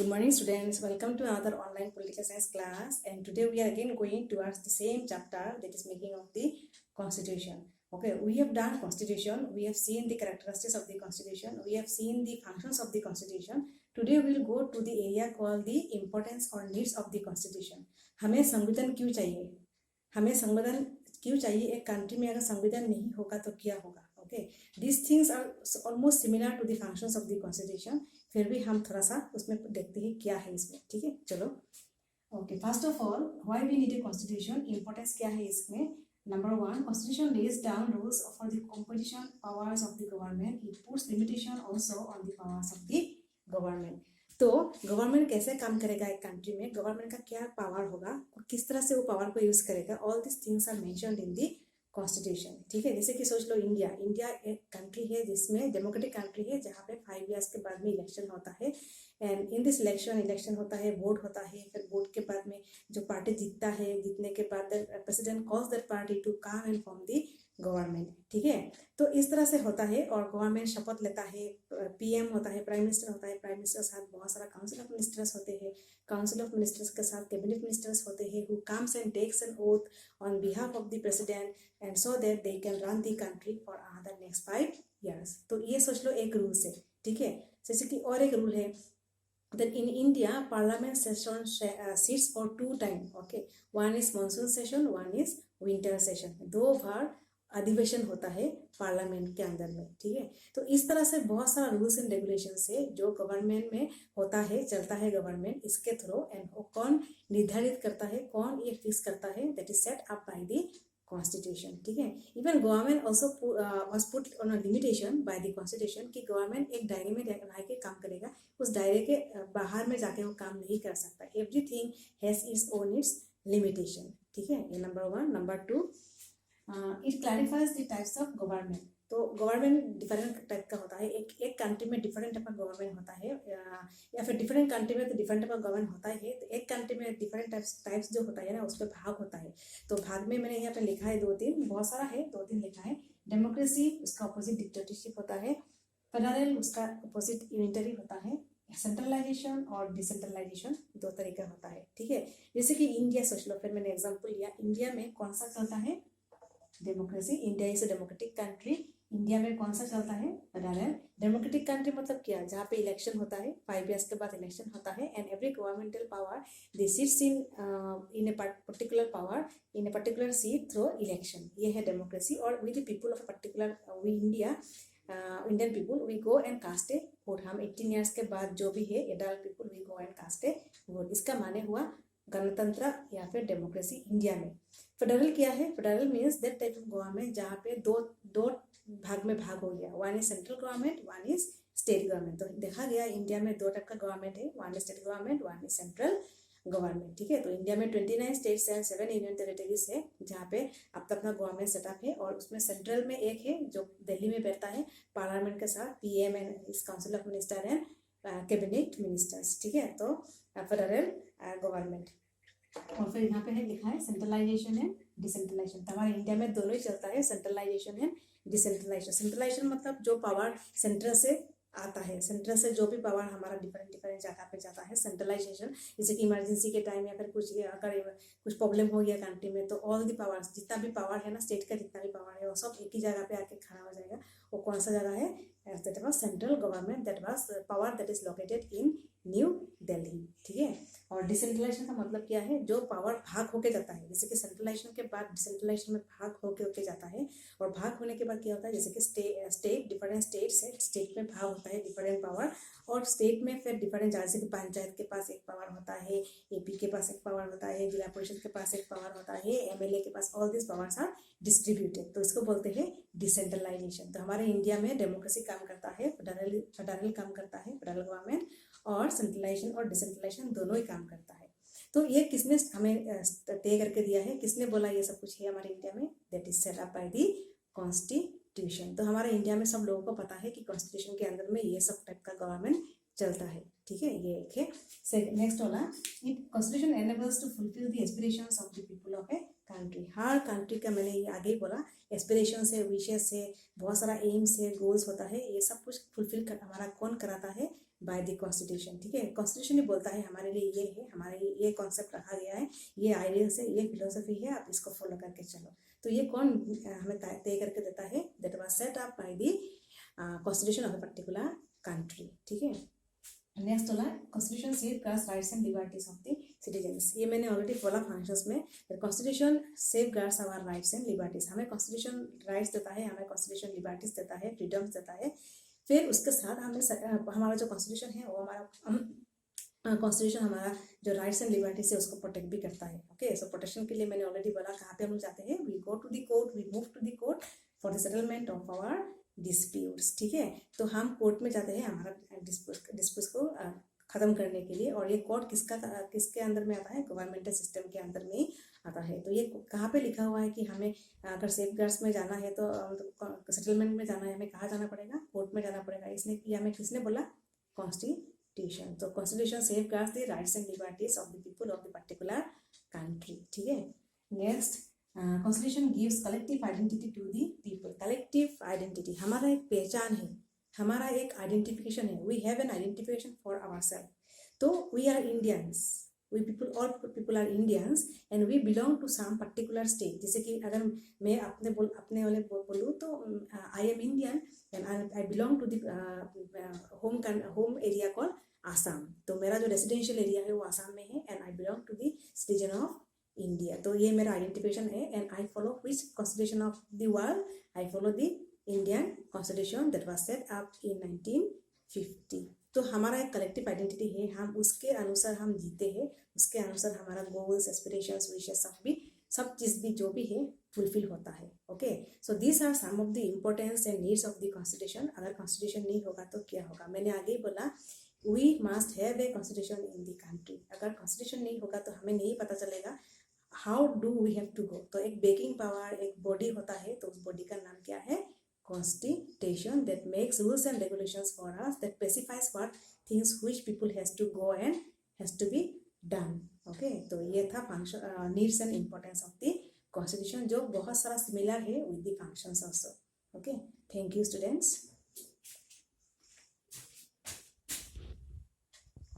Good morning, students. Welcome to another online political science class. And today we are again going towards the same chapter, that is making of the Constitution. Okay, we have done Constitution. We have seen the characteristics of the Constitution. We have seen the functions of the Constitution. Today we will go to the area called the importance or needs of the Constitution. हमें संविधान क्यों चाहिए? हमें संविधान क्यों चाहिए? एक country में अगर संविधान नहीं होगा तो क्या होगा? Okay, these things are almost similar to the functions of the constitution. फिर भी हम थोड़ा सा उसमें देखते हैं क्या है इसमें. ठीक है, चलो. Okay, first of all, why we need a constitution, importance क्या है इसमें. Number one, constitution lays down rules for the composition powers of the government. It puts limitation also on the powers of the government. तो government कैसे काम करेगा एक country में, government का क्या पावर होगा और किस तरह से वो पावर को यूज करेगा, all this things are mentioned in the constitution. ठीक है, जैसे कि सोच लो इंडिया एक कंट्री है जिसमें डेमोक्रेटिक कंट्री है, जहाँ पे 5 इयर्स के बाद में इलेक्शन होता है. एंड इन दिस इलेक्शन होता है, वोट होता है. फिर वोट के बाद में जो पार्टी जीतता है, जीतने के बाद president calls that party to come and form the government. ठीक है, तो इस तरह से होता है. और गवर्नमेंट शपथ लेता है, पीएम होता है, प्राइम मिनिस्टर होता है. प्राइम मिनिस्टर के साथ बहुत सारा काउंसिल ऑफ मिनिस्टर्स होते हैं. काउंसिल ऑफ मिनिस्टर्स के साथ कैबिनेट मिनिस्टर्स होते हैं, who comes and takes an oath on behalf of the president and so that they can run the country for another next 5 years. तो ये सोच लो एक रूल से. ठीक है, जैसे कि और एक रूल है that in India parliament session sits for 2 times. Okay, one is monsoon session, one is winter session. 2 बार अधिवेशन होता है पार्लियामेंट के अंदर में. ठीक है, तो इस तरह से बहुत सारा रूल्स एंड रेगुलेशन है जो गवर्नमेंट में होता है, चलता है गवर्नमेंट इसके थ्रू. एंड कौन निर्धारित करता है, कौन ये फिक्स करता है, that is set up by the constitution. ठीक है, even government also was put on a limitation by the constitution कि गवर्नमेंट एक दायरे में रह के काम करेगा, उस दायरे के बाहर में जाके वो काम नहीं कर सकता. Everything has its own it's limitation. ठीक है, ये number one. Number two, it clarifies the types of government. तो गवर्नमेंट डिफरेंट टाइप का होता है. एक कंट्री में डिफरेंट टाइप का गवर्नमेंट होता है, या फिर डिफरेंट कंट्री में तो डिफरेंट टाइप का गवर्नमेंट होता है. तो एक कंट्री में डिफरेंट टाइप्स जो होता है ना, उस पर भाग होता है. तो भाग में मैंने यहाँ पे लिखा है 2-3, बहुत सारा है, 2-3 लिखा है. डेमोक्रेसी, उसका अपोजिट डिक्टेटरशिप होता है. फेडरल, उसका अपोजिट यूनिटरी होता है. सेंट्रलाइजेशन और डिसेंट्रलाइजेशन 2 तरीका होता है. ठीक है, जैसे कि इंडिया सोच लो, फिर मैंने एग्जाम्पल लिया. इंडिया में कौन सा चलता है, democracy. India is a democratic country. India में कौन सा चलता है, फेडरल. डेमोक्रेटिक कंट्री मतलब क्या, जहाँ पे इलेक्शन होता है, 5 years के बाद इलेक्शन होता है. And every governmental power they sits in a particular power in a particular seat through election. ये है डेमोक्रेसी. और with the people of particular, we Indian people we go and cast a vote. हम 18 years के बाद जो भी है adult people we go and cast a vote. इसका माने हुआ गणतंत्र या फिर डेमोक्रेसी इंडिया में. फेडरल क्या है, federal means that type of government जहाँ पे दो भाग में भाग हो गया. One is central government, one is state government. तो देखा गया इंडिया में 2 टाइप का गवर्नमेंट है, one is state government, one is central government. ठीक है, तो इंडिया में 29 स्टेट्स एंड 7 यूनियन टेरिटरीज है, जहाँ पे अपना गवर्नमेंट सेटअप है. और उसमें सेंट्रल में एक है जो दिल्ली में बैठता है पार्लियामेंट के साथ, पीएम एंड इस council of minister and cabinet ministers. ठीक है, तो फेडरल गवर्नमेंट. और फिर यहाँ पे है लिखा है सेंट्रलाइजेशन एंड डिसेंट्रलाइजेशन. तो हमारे इंडिया में दोनों ही चलता है, सेंट्रलाइजेशन एंड डिसेंट्रलाइजेशन. सेंट्रलाइजेशन मतलब जो पावर सेंटर से आता है, सेंटर से जो भी पावर हमारा डिफरेंट जगह पे जाता है, सेंट्रलाइजेशन. जैसे कि इमरजेंसी के टाइम या फिर अगर कुछ प्रॉब्लम हो गया कंट्री में, तो ऑल दी पावर, जितना भी पावर है ना, स्टेट का जितना भी पावर है, वो सब एक ही जगह पे आके खड़ा हो जाएगा. वो कौन सा जगह है, that was central government, that was power that is located in new Delhi. ठीक है, और डिसेंट्रलाइजेशन का मतलब क्या है, जो पावर भाग होके जाता है. जैसे कि सेंट्रलाइजेशन के बाद डिसेंट्रलाइजेशन में भाग होके जाता है. और भाग होने के बाद क्या होता है, जैसे कि स्टेट डिफरेंट स्टेट्स है, स्टेट में भाग होता है डिफरेंट पावर. और स्टेट में फिर डिफरेंट, जैसे कि पंचायत के पास एक पावर होता है, एपी के पास एक पावर होता है, जिला परिषद के पास एक पावर होता है, एमएलए के पास. All this powers are distributed. तो इसको बोलते हैं डिसेंट्रलाइजेशन. तो हमारे इंडिया में डेमोक्रेसी काम करता है, फेडरल काम करता है, फेडरल गवर्नमेंट. और सेंट्रलाइजेशन और डिसेंट्रलाइजेशन दोनों ही काम करता है. तो ये किसने हमें तय करके दिया है, किसने बोला ये सब कुछ है हमारे इंडिया में, that is set up by the constitution. तो हमारे इंडिया में सब लोगों को पता है कि कॉन्स्टिट्यूशन के अंदर में ये सब टाइप का गवर्नमेंट चलता है. ठीक है, ये एक है. नेक्स्ट वाला, it constitution enables to fulfil the aspirations of the people of a country. हर कंट्री का मैंने ये आगे ही बोला एस्पिरेशंस है, विशेस है, बहुत सारा एम्स है, गोल्स होता है, ये सब कुछ फुलफिल हमारा कौन कराता है? Bye the constitution. ठीक है, कॉन्स्टिट्यूशन ही बोलता है हमारे लिए ये है, हमारे लिए ये कॉन्सेप्ट रखा गया है, ये आइडियल्स है, ये फिलोसफी है, आप इसको फॉलो करके चलो। तो ये कौन हमें तय करके देता है? That was set up by the constitution of a particular country. ठीक है, नेक्स्ट वाला constitution safeguards rights and liberties of the citizens. ये मैंने ऑलरेडी बोला फंक्शंस में, constitution safeguards our rights and liberties. हमें कॉन्स्टिट्यूशन राइट्स देता है, हमें कॉन्स्टिट्यूशन लिबर्टीज देता है, फ्रीडम्स देता है। फिर उसके साथ हमें हमारा जो कॉन्स्टिट्यूशन है वो हमारा कॉन्स्टिट्यूशन हमारा जो राइट्स एंड लिबर्टीज है उसको प्रोटेक्ट भी करता है। ओके, सो प्रोटेक्शन के लिए मैंने ऑलरेडी बोला कहाँ पे हम लोग जाते हैं? We go to the court, we move to the court for the settlement of our disputes. ठीक है, तो हम कोर्ट में जाते हैं हमारा डिस्प्यूट्स को ख़त्म करने के लिए। और ये कोर्ट किसके अंदर में आता है? गवर्नमेंटल सिस्टम के अंदर में ही आता है। तो ये कहाँ पे लिखा हुआ है कि हमें अगर सेफगार्ड्स में जाना है तो सेटलमेंट में जाना है, हमें कहाँ जाना पड़ेगा? कोर्ट में जाना पड़ेगा। इसने ये हमें किसने बोला? कॉन्स्टिट्यूशन। तो constitution safeguards the rights and liberties of the people of the particular country. ठीक है, next constitution gives collective identity to the people. Collective identity हमारा एक पहचान है, हमारा एक आइडेंटिफिकेशन है। We have an identification for our self. तो we are Indians, we people, all people are Indians and we belong to some particular state. जैसे कि अगर मैं अपने वाले बोलूँ तो I am Indian and I belong to the home area call Assam. तो मेरा जो रेजिडेंशियल एरिया है वो आसाम में है and I belong to the citizen of India. तो ये मेरा आइडेंटिफिकेशन है and I follow which constitution of the world? I follow the Indian constitution that was set up in 1950। तो हमारा एक कलेक्टिव आइडेंटिटी है, हम उसके अनुसार हम जीते हैं, उसके अनुसार हमारा गोल्स, एस्पिरेशंस, विशेस सब चीज़ भी जो भी है फुलफिल होता है। Okay, so these are some of the importance and needs of the constitution. अगर कॉन्स्टिट्यूशन नहीं होगा तो क्या होगा? मैंने आगे ही बोला we must have a constitution in the country. अगर कॉन्स्टिट्यूशन नहीं होगा तो हमें नहीं पता चलेगा how do we have to go. तो एक बेकिंग पावर, एक बॉडी होता है, तो उस बॉडी का नाम क्या है? Constitution, that makes rules and regulations for us, that specifies what things which people has to go and has to be done. Okay, तो ये था function needs and importance of the constitution, जो बहुत सारा सिमिलर है with the functions also. Okay, thank you students.